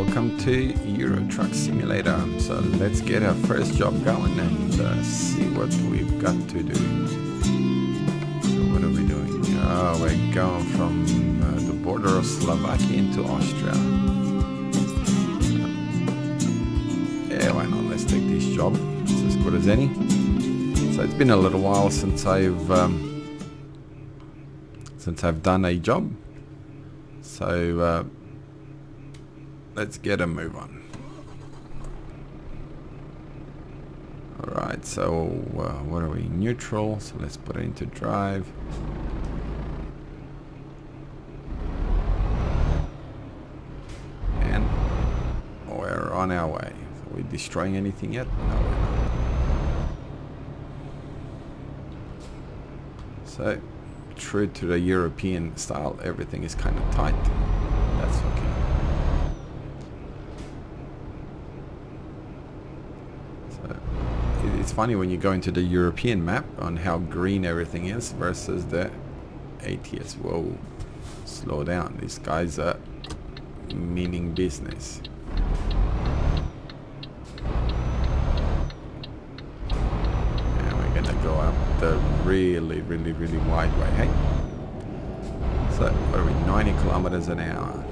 welcome to Euro Truck Simulator. So let's get our first job going and see what we've got to do. So what are we doing? Oh, we're going from the border of Slovakia into Austria. Yeah, why not? Let's take this job. It's as good as any. So it's been a little while since I've done a job. So let's get a move on. Alright, so what are we? Neutral, so let's put it into drive. And we're on our way. Are we destroying anything yet? No, we're not. So, true to the European style, everything is kind of tight. That's okay. It's funny when you go into the European map on how green everything is versus the ETS. Whoa, slow down. These guys are meaning business. And we're gonna go up the really wide way, hey? So, what are we, 90 kilometers an hour.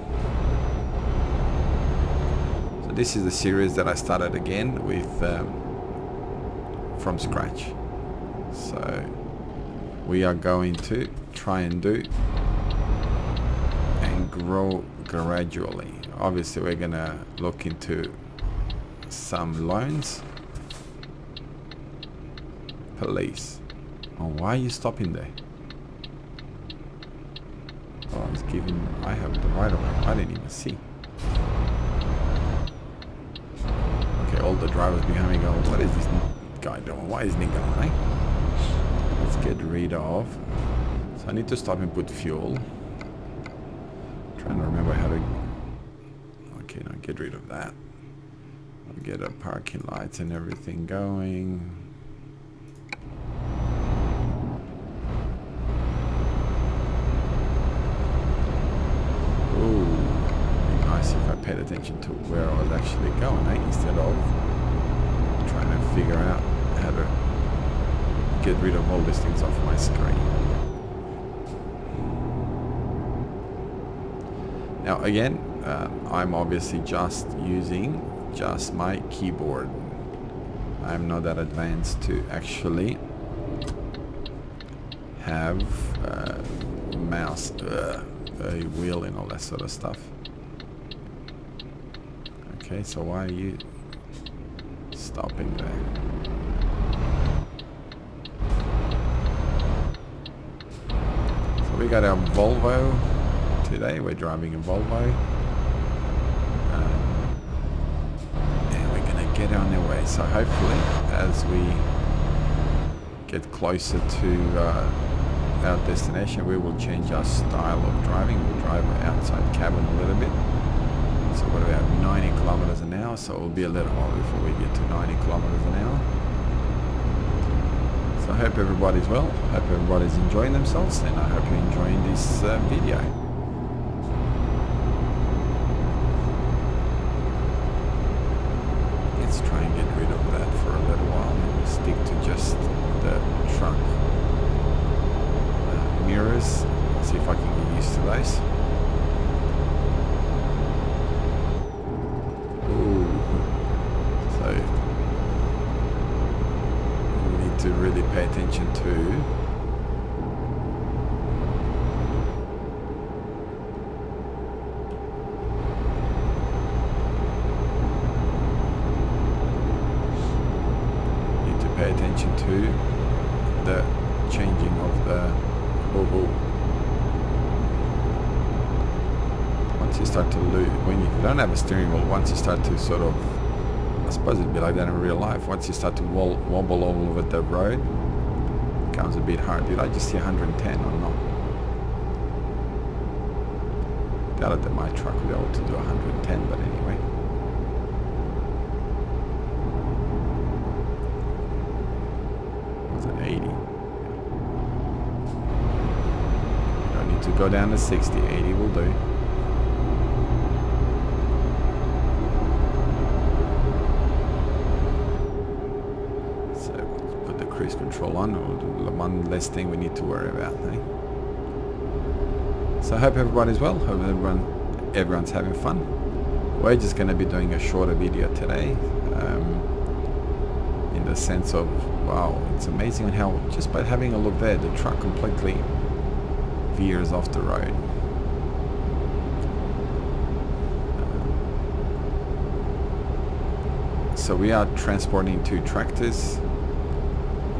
So this is the series that I started again with from scratch. So we are going to try and do and grow gradually. Obviously we're gonna look into some loans. Police. Oh, why are you stopping there? Oh, it's giving, I have the right of way. I didn't even see. Okay, all the drivers behind me go, what is this guy doing? Why isn't he going, eh? Let's get rid of. So I need to stop and put fuel. Trying to remember how to. Okay, now get rid of that. I'll get our parking lights and everything going. Ooh, it'd be nice if I paid attention to where I was actually going, eh? Instead of trying to figure out how to get rid of all these things off my screen. Now again, I'm obviously just using just my keyboard. I'm not that advanced to actually have mouse, a wheel and all that sort of stuff. Okay, so why are you stopping there? So we got our Volvo today. We're driving a Volvo, and we're gonna get on our way. So hopefully, as we get closer to our destination, we will change our style of driving. We'll drive outside cabin a little bit. So what do we have? 90 kilometers an hour, so it will be a little while before we get to 90 kilometers an hour. So I hope everybody's well, hope everybody's enjoying themselves, and I hope you're enjoying this video. Let's try and get rid of that for a little while and stick to just the truck mirrors. See if I can get used to those. To really pay attention to the changing of the once you start to lose, when you don't have a steering wheel, once you start to sort of, I suppose it'd be like that in real life. Once you start to wobble all over the road, it becomes a bit hard. Did I just see 110 or not? Doubt that my truck will be able to do 110, but anyway. Was it 80? Don't need to go down to 60. 80 will do. cruise control on, or one less thing we need to worry about. Eh? So I hope everybody's well. Hope everyone's having fun. We're just going to be doing a shorter video today, in the sense of, wow, it's amazing how just by having a look there, the truck completely veers off the road. So we are transporting 2 tractors.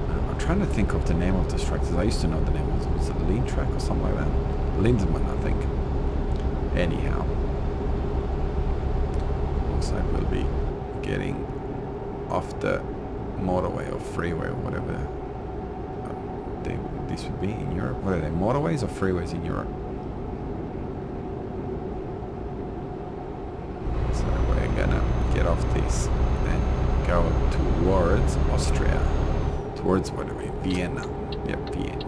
I'm trying to think of the name of those tractors. I used to know the name of it. Was it a lean track or something like that? Lindsman, I think. Anyhow, looks like we'll be getting off the motorway or freeway or whatever this would be in Europe. What are they, motorways or freeways in Europe? So we're gonna get off this and go towards Austria, towards, what are we, Vienna. Yep, Vienna.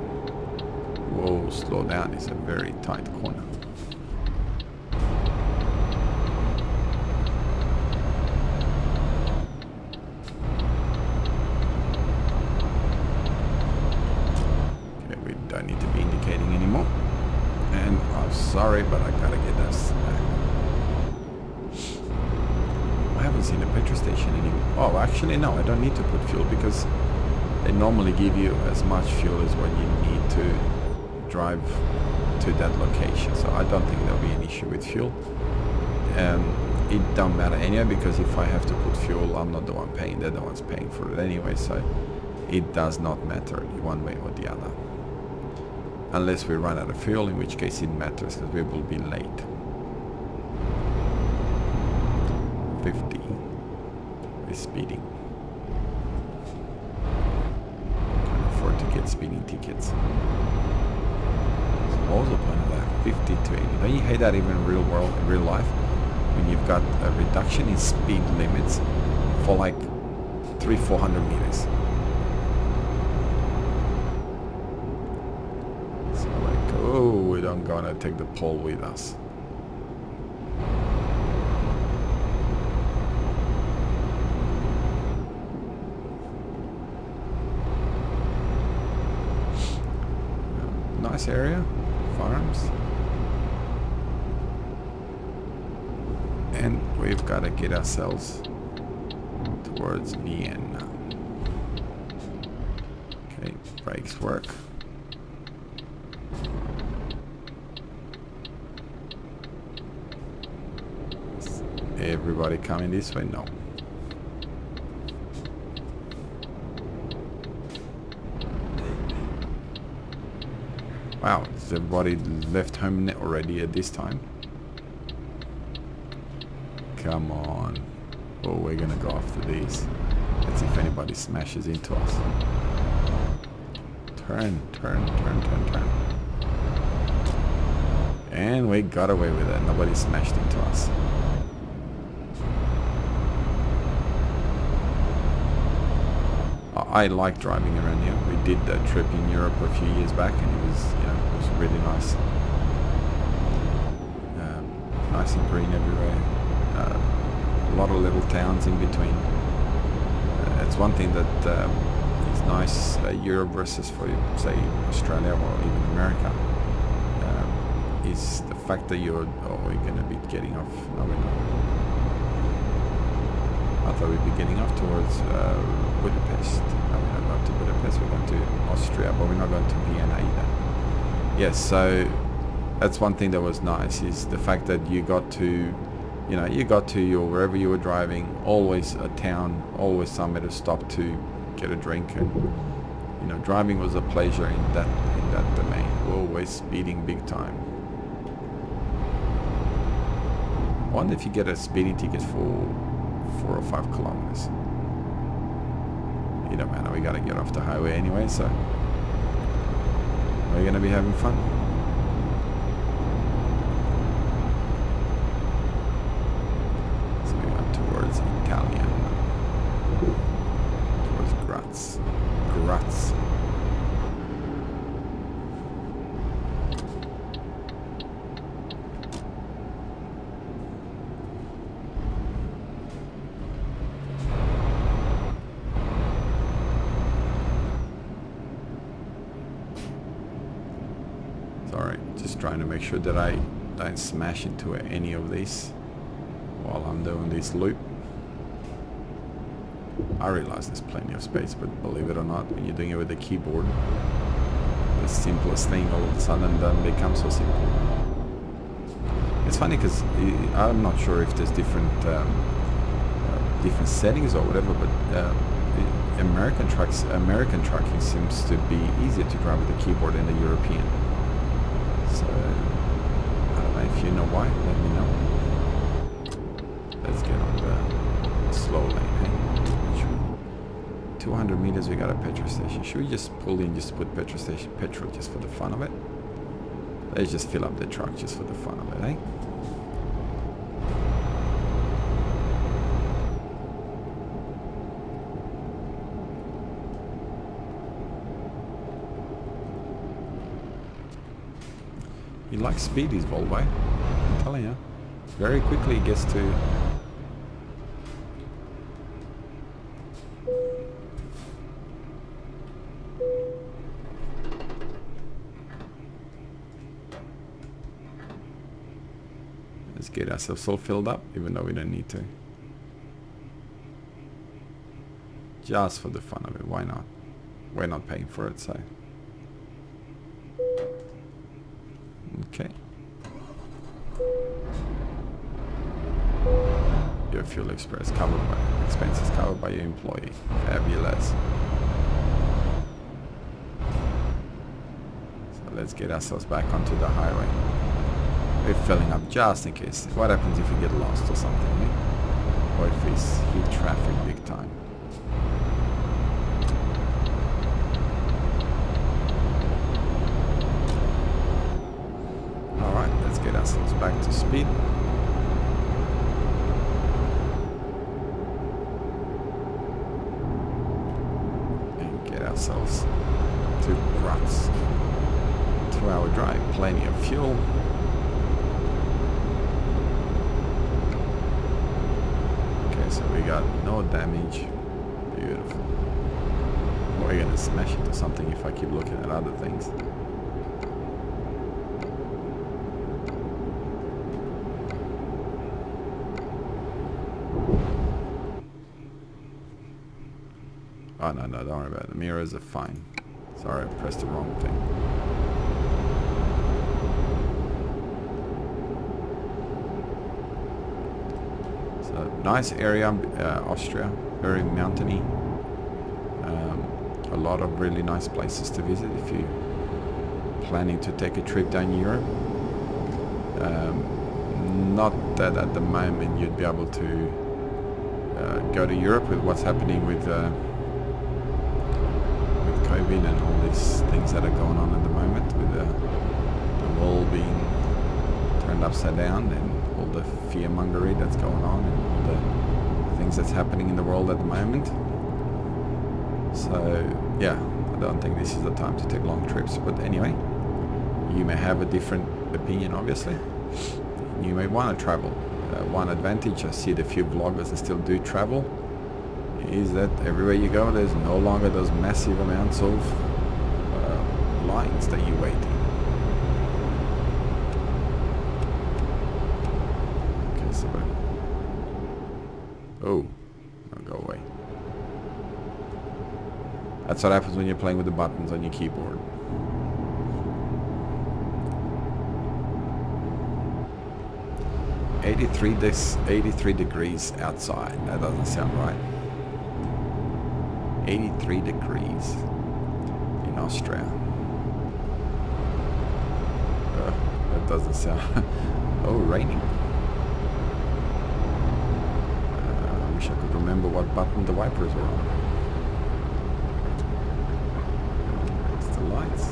Whoa, slow down, it's a very tight corner. Sorry, but I gotta get us back. I haven't seen a petrol station anymore. Oh, actually no, I don't need to put fuel because they normally give you as much fuel as what you need to drive to that location. So I don't think there'll be an issue with fuel. It don't matter anyway, because if I have to put fuel, I'm not the one paying, they're the ones paying for it anyway. So it does not matter one way or the other. Unless we run out of fuel, in which case it matters because we will be late. 50. We're speeding. Can't afford to get speeding tickets. So what was the point of that? 50 to 80. Don't you hate that even in real world, in real life? When you've got a reduction in speed limits for like 300-400 meters. Oh, we don't gonna take the pole with us. Nice area, farms. And we've got to get ourselves towards Vienna. Okay, brakes work. Everybody coming this way? No. Wow, is everybody left home already at this time? Come on. Oh, we're gonna go after these. Let's see if anybody smashes into us. Turn. And we got away with it. Nobody smashed into us. I like driving around here. We did a trip in Europe a few years back, and it was, you know, it was really nice. Nice and green everywhere. A lot of little towns in between. It's one thing that is nice, Europe versus, for say, Australia or even America, is the fact that you're going to be getting off. No, we're not. I thought we'd be getting off towards Budapest. No, we're not going to Budapest, we're going to Austria, but we're not going to Vienna either. Yes, so that's one thing that was nice, is the fact that you got to, you know, you got to your, wherever you were driving, always a town, always somewhere to stop to get a drink, and, you know, driving was a pleasure in that domain. We're always speeding big time. I wonder if you get a speeding ticket for 4 or 5 kilometers. It don't matter, we gotta get off the highway anyway, so we're gonna be having fun. So we're going towards Italian, towards Graz. trying to make sure that I don't smash into any of these while I'm doing this loop. I realize there's plenty of space, but believe it or not, when you're doing it with the keyboard, the simplest thing all of a sudden doesn't become so simple. It's funny because I'm not sure if there's different different settings or whatever, but American trucking seems to be easier to drive with the keyboard than the European. So I don't know if you know why. Let me know. Let's get on the slow lane. Hey? 200 meters, we got a petrol station. Should we just pull in, just put petrol just for the fun of it? Let's just fill up the truck just for the fun of it, eh? He likes speed, his Volvo. I'm telling you. Very quickly he gets to... Let's get ourselves all filled up, even though we don't need to. Just for the fun of it, why not? We're not paying for it, so... Okay. Your fuel expenses covered by your employee. Fabulous. So let's get ourselves back onto the highway. We're filling up just in case. What happens if we get lost or something? Eh? Or if we hit traffic big time? Get ourselves back to speed. And get ourselves to Graz. 2-hour drive, plenty of fuel. Okay, so we got no damage. Beautiful. We're gonna smash into something if I keep looking at other things. Oh, no, don't worry about it. The mirrors are fine. Sorry, I pressed the wrong thing. So, nice area, Austria. Very mountainy. A lot of really nice places to visit if you're planning to take a trip down Europe. Not that at the moment you'd be able to go to Europe with what's happening with COVID and all these things that are going on at the moment, with the world being turned upside down and all the fear-mongery that's going on and all the things that's happening in the world at the moment. So yeah, I don't think this is the time to take long trips, but anyway, you may have a different opinion obviously. You may want to travel. One advantage, I see the few vloggers that still do travel, is that everywhere you go there's no longer those massive amounts of lines that you wait in. Okay, so oh, no, go away. That's what happens when you're playing with the buttons on your keyboard. This 83 degrees outside. That doesn't sound right. 83 degrees in Austria. That doesn't sound... Oh, raining. I wish I could remember what button the wipers were on. It's the lights.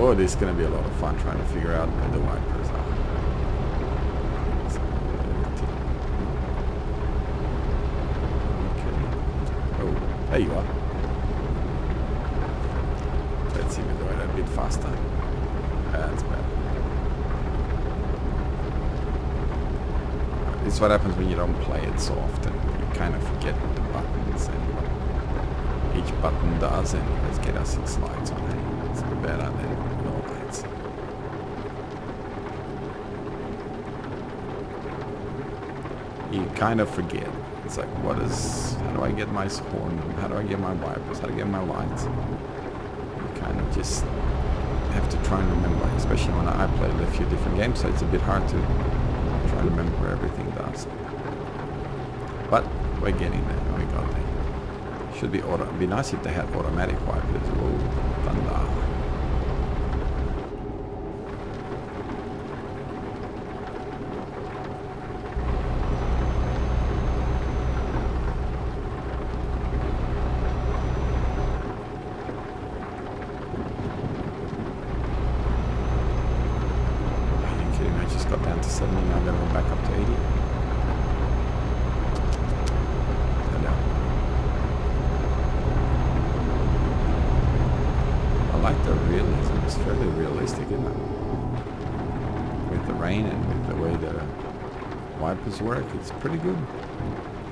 Oh, this is going to be a lot of fun trying to figure out where the wipers are. Okay. Oh, there you are. Let's see me do it a bit faster. That's better. This is what happens when you don't play it so often. You kind of forget the buttons and what each button does, and let's get our 6 lights on. Hey, it's better than no lights. You kind of forget. It's like, how do I get my horn? How do I get my wipers? How do I get my lights? You kind of just have to try and remember, especially when I played a few different games, so it's a bit hard to try to remember where everything does. But we're getting there. We got there. Should be auto. It'd be nice if they had automatic wipers. Oh, thunder. Got down to 70, now I'm going to go back up to 80. Hello. I like the realism, it's fairly realistic, isn't it? With the rain and with the way the wipers work, it's pretty good.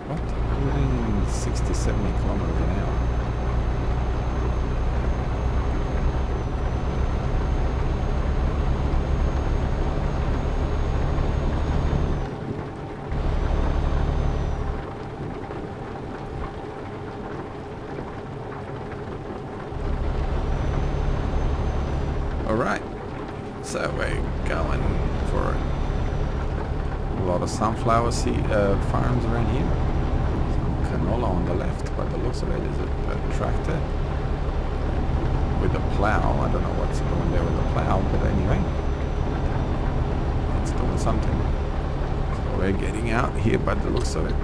What? We're doing 60, 70 kilometers an hour. Alright, so we're going for a lot of sunflower farms around here. Some canola on the left, by the looks of it, is a tractor with a plow. I don't know what's going there with a plow, but anyway, it's doing something. So we're getting out here by the looks of it.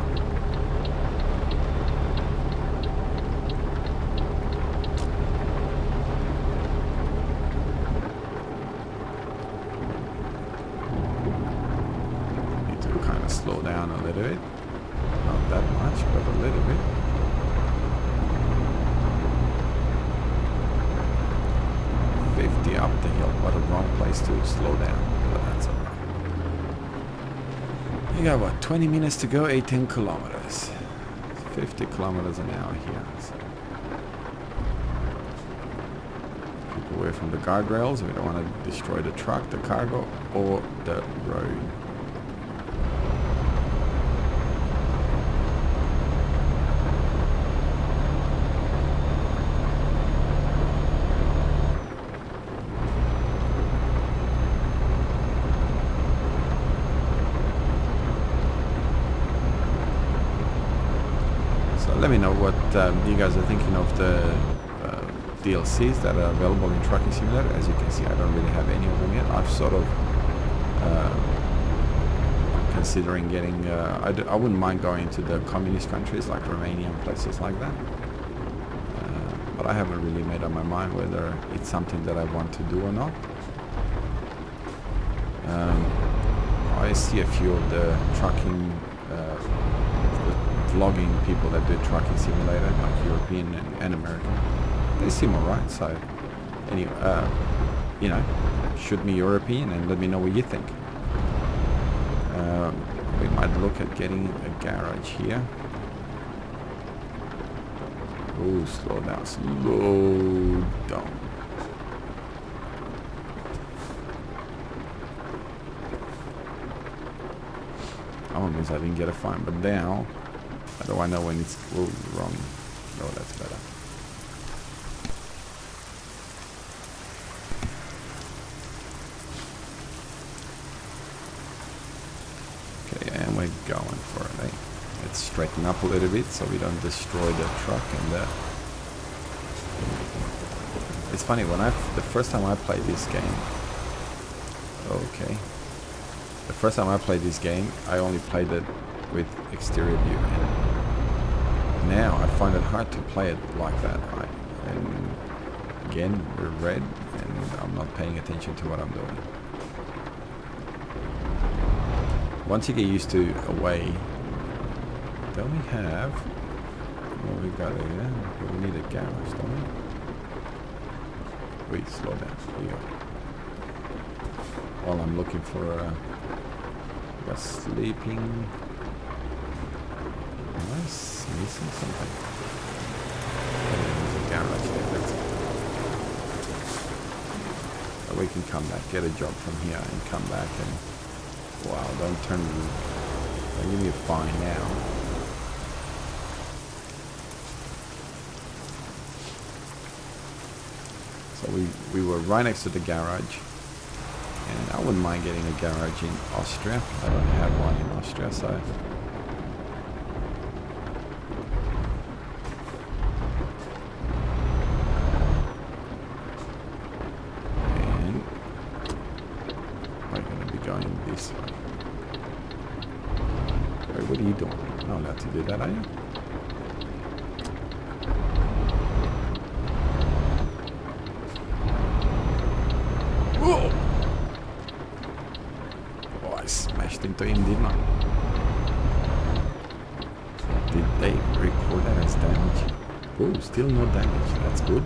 Slow down a little bit, not that much, but a little bit. Up the hill, what a wrong place to slow down, but that's alright. You got what, 20 minutes to go, 18 kilometers. 50 kilometers an hour here. So. Keep away from the guardrails, we don't want to destroy the truck, the cargo, or the road. Let me know what you guys are thinking of the DLCs that are available in Trucking Simulator. As you can see, I don't really have any of them yet. I've sort of considering getting, I wouldn't mind going to the communist countries like Romania and places like that. But I haven't really made up my mind whether it's something that I want to do or not. I see a few of the trucking vlogging people that do Trucking Simulator, like European and American. They seem alright, so anyway, you know, shoot me your opinion and let me know what you think. We might look at getting a garage here. Oh, slow down, slow down. Oh, it means I didn't get a fine, but now, how do I know when it's wrong? No, that's better. Okay, and we're going for it, eh? Let's straighten up a little bit so we don't destroy the truck and the... It's funny, when the first time I played this game... Okay. The first time I played this game, I only played it with exterior view. And now I find it hard to play it like that, right? And again, we're red, and I'm not paying attention to what I'm doing. Once you get used to away, don't we have... What we got here? We need a garage, don't we? Wait, slow down. Here you go. While I'm looking for a sleeping... Am I missing something? There's a garage there. That's good. So we can come back, get a job from here, and come back and wow! Don't give me a fine now. So we were right next to the garage, and I wouldn't mind getting a garage in Austria. I don't have one in Austria, so and we're going to be going this way. Wait, what are you doing? You're not allowed to do that, are you? Whoa! Oh, I smashed into him, didn't I? Did they record that as damage? Oh, still no damage. That's good.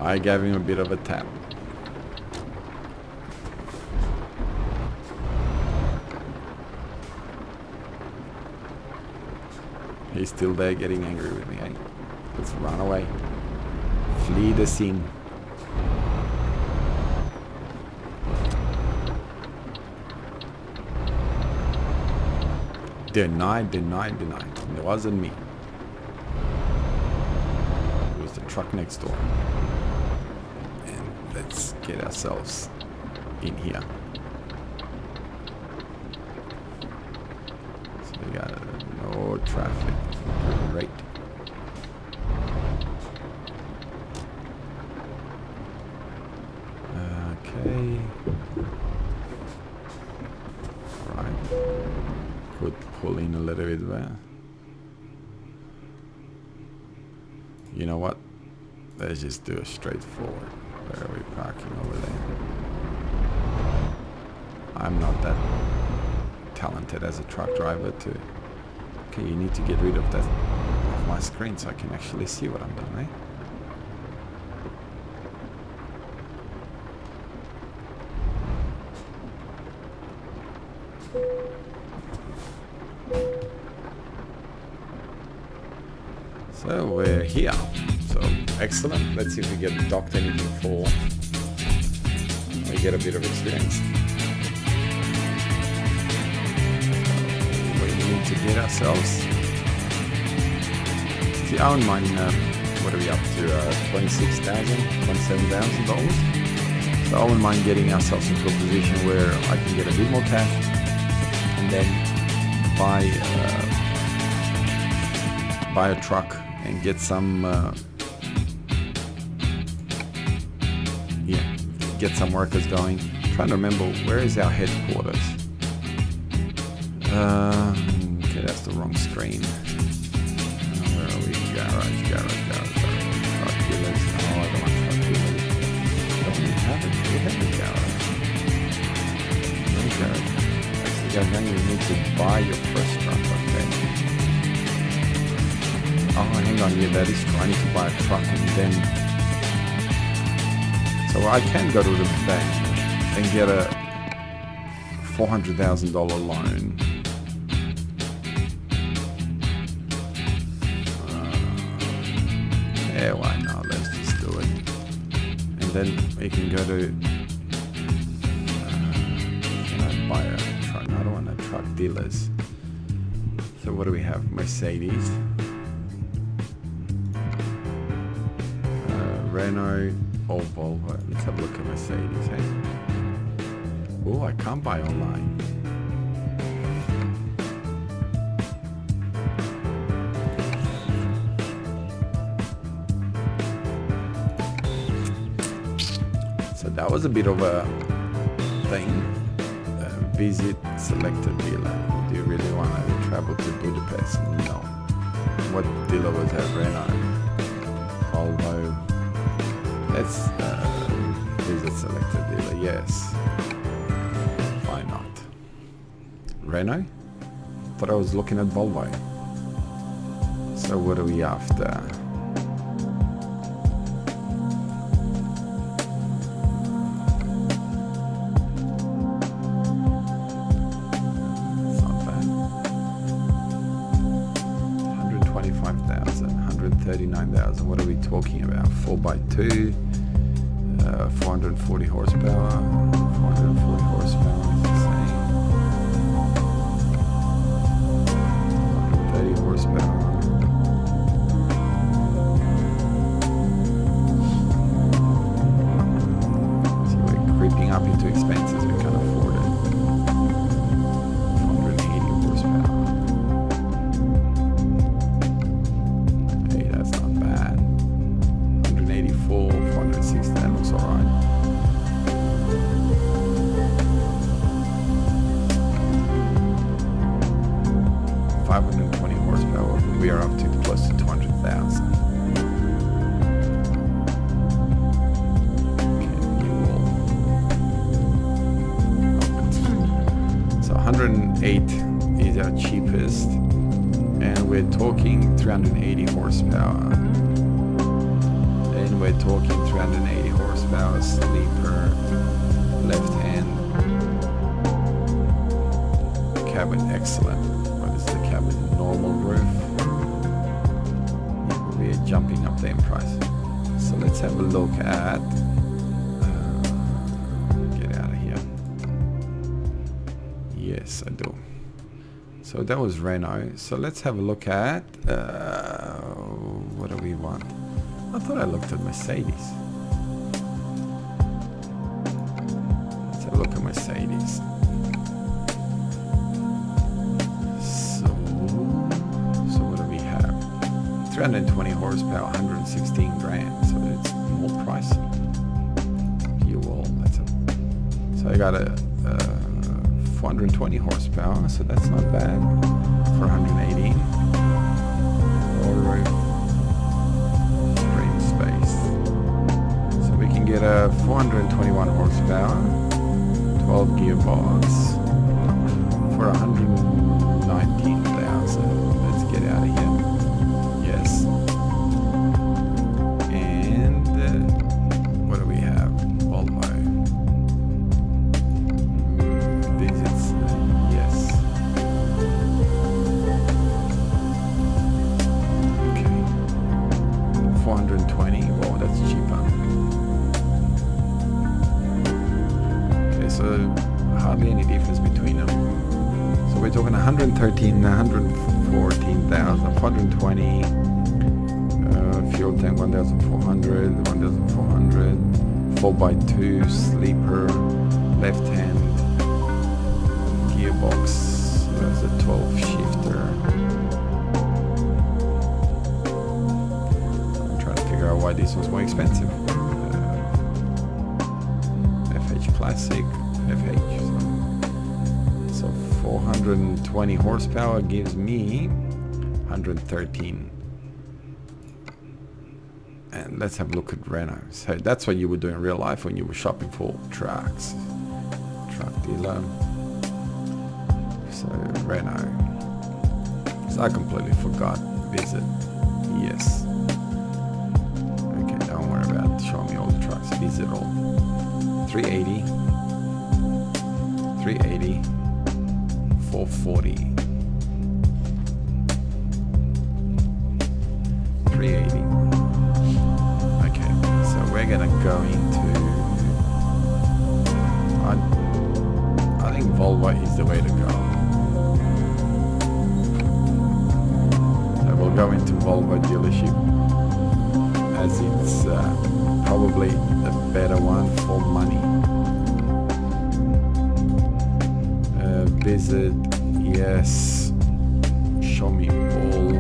I gave him a bit of a tap. He's still there getting angry with me, eh? Let's run away. Flee the scene. Denied. It wasn't me. It was the truck next door. And let's get ourselves in here. So we got no traffic. Great. Okay. Right. Could pull in a little bit there. You know what? Let's just do a straightforward. Where are we parking over there? I'm not that talented as a truck driver to... Okay, you need to get rid of that of my screen so I can actually see what I'm doing, eh? So we're here. So excellent. Let's see if we get docked anything for. We get a bit of experience. We need to get ourselves. See, I don't mind. What are we up to? $26,000, $27,000. So I wouldn't mind getting ourselves into a position where I can get a bit more cash and then buy a truck and get some get some workers going. I'm trying to remember, where is our headquarters? Okay, that's the wrong screen. Where are we? Garage. Truck dealers. No, I don't want truck dealers. Don't we have it? We have a garage. No garage. Actually, guys, you need to buy your first truck, okay? Oh, hang on, yeah, that is true. I need to buy a truck and then... So I can go to the bank and get a $400,000 loan. Yeah, why not? Let's just do it. And then we can go to... can I buy a truck? I don't want a truck dealers. So what do we have? Mercedes. Renault or Volvo. Let's have a look at Mercedes, hey? Oh, I can't buy online. So that was a bit of a thing. Visit selected dealer. Do you really want to travel to Budapest? No. What dealer was that? Renault. Volvo. Let's visit selected dealer. Yes. Why not? Renault? Thought I was looking at Volvo. So what are we after? It's not bad. 39,000. What are we talking about? 4x2, 440 horsepower. 440 horsepower is the same. 130 horsepower. See, we're creeping up into expenses. We can't afford it. 480 horsepower. Hey, that's not bad. 184, 460, that looks alright. $520 horsepower, we are up to close to 200,000. So 108 is our cheapest, and we're talking 380 horsepower. Then we're talking 380 horsepower sleeper, left hand, cabin excellent. What is the cabin? Normal roof. Yeah, we are jumping up there in price. So let's have a look at. Get out of here. Yes, I do. So that was Renault. So let's have a look at what do we want? I thought I looked at Mercedes. Let's have a look at Mercedes. So what do we have? 320 horsepower, 116 grand. So it's more pricey. Fuel. So I got a 420 horsepower. So that's not bad for 118. Or get a 421 horsepower, 12 gearbox for 119,000. Let's get out of here. Yes. And what do we have? Volvo. Digits. Yes. Okay. 420. Whoa, that's cheaper. So hardly any difference between them. So we're talking 113, 114,000, 420, fuel tank 1,400, 1,400, 4x2 sleeper, left hand, gearbox, so that's a 12 shifter. I'm trying to figure out why this was more expensive. Classic FH. So 420 horsepower gives me 113. And let's have a look at Renault. So that's what you would do in real life when you were shopping for trucks. Truck dealer. So Renault. So I completely forgot. Visit. Yes. Okay, don't worry about showing me all the trucks. Visit all. 380, 380, 440, 380. Okay, so we're gonna go into. I think Volvo is the way to go. So we'll go into Volvo dealership as it's probably the better one for money. Visit, yes. Show me all.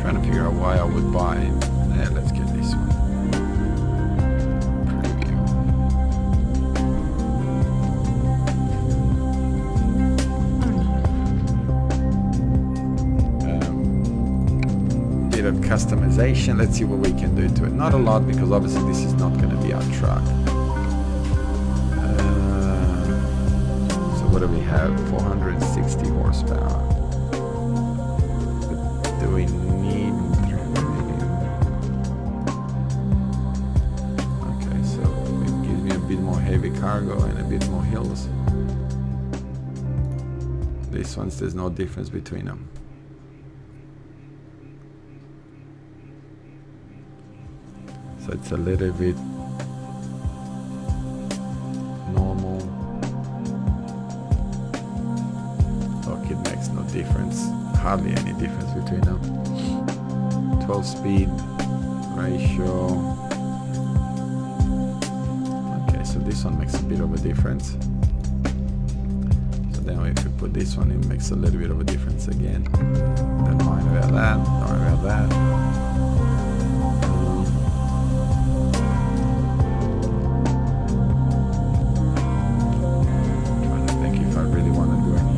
Trying to figure out why I would buy it. Yeah, let's get this one. Of customization. Let's see what we can do to it. Not a lot, because obviously this is not going to be our truck. So what do we have? 460 horsepower. Do we need 300? Okay, so it gives me a bit more heavy cargo and a bit more hill. $100. These ones, there's no difference between them. So it's a little bit normal. Look, it makes no difference. Hardly any difference between them. 12 speed ratio. Okay, so this one makes a bit of a difference. So then if you put this one, it makes a little bit of a difference again. Don't mind about that, don't worry about that. Trying to think if I really want to do anything.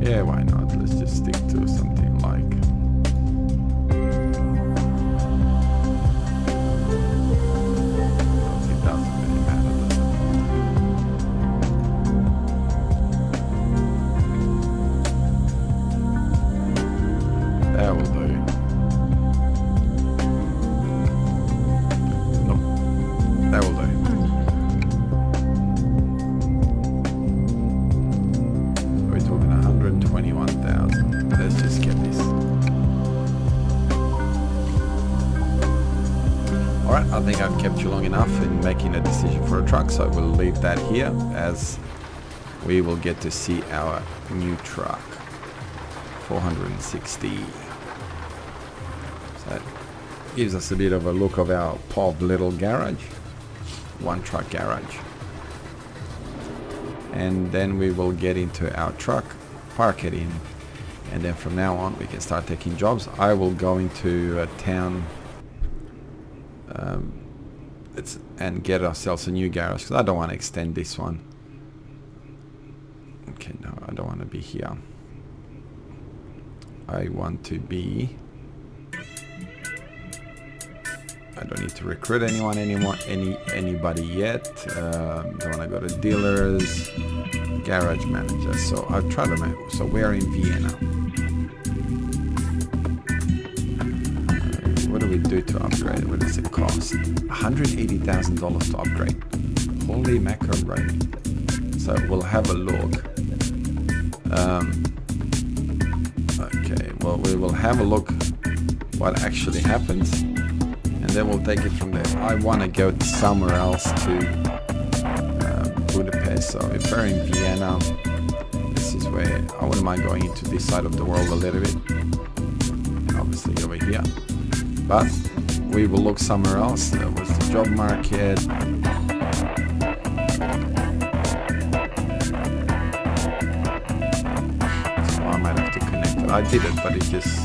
Yeah, why not? Let's just stick to something like it doesn't really matter, does it? That will do. Nope. That will do. We're talking 121,000. Let's just get this. Alright, I think I've kept you long enough in making a decision for a truck, so we'll leave that here as we will get to see our new truck. 460. So that gives us a bit of a look of our POV little garage. One truck garage. And then we will get into our truck, park it in, and then from now on we can start taking jobs. I will go into a town and get ourselves a new garage, because I don't want to extend this one. Okay, no, I don't want to be here. I want to be... I don't need to recruit anyone anymore, anybody yet. Don't want to go to dealers, garage manager. So I'll try to make. So we're in Vienna. What do we do to upgrade? What does it cost? $180,000 to upgrade. Holy macaroni! So we'll have a look. Okay, well we will have a look what actually happens. And then we'll take it from there. I want to go somewhere else to Budapest. So if we're in Vienna, this is where I wouldn't mind going into this side of the world a little bit. And obviously over here. But we will look somewhere else. What's the job market? So I might have to connect it. I did it, but it just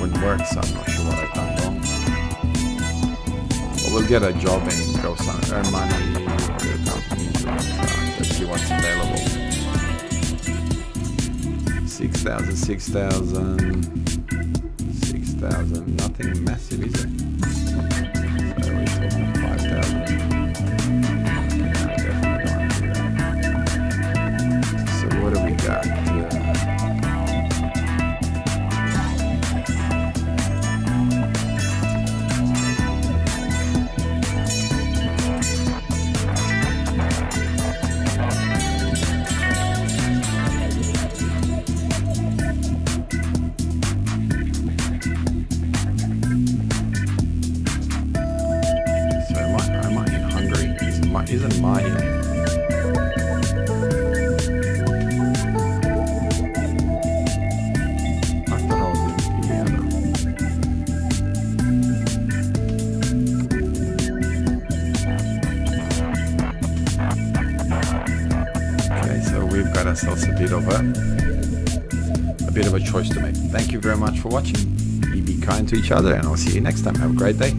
wouldn't work. So I'm not sure what I've done wrong. We'll get a job and go somewhere, earn money, get a company, let's see what's available. 6,000, 6,000, 6,000, nothing massive, is it? So we're talking 5,000. Okay, definitely don't want to do that. So what do we got? Isn't mine. I thought I was in Vienna. Okay, so we've got ourselves a bit of a choice to make. Thank you very much for watching. Be kind to each other, and I'll see you next time. Have a great day.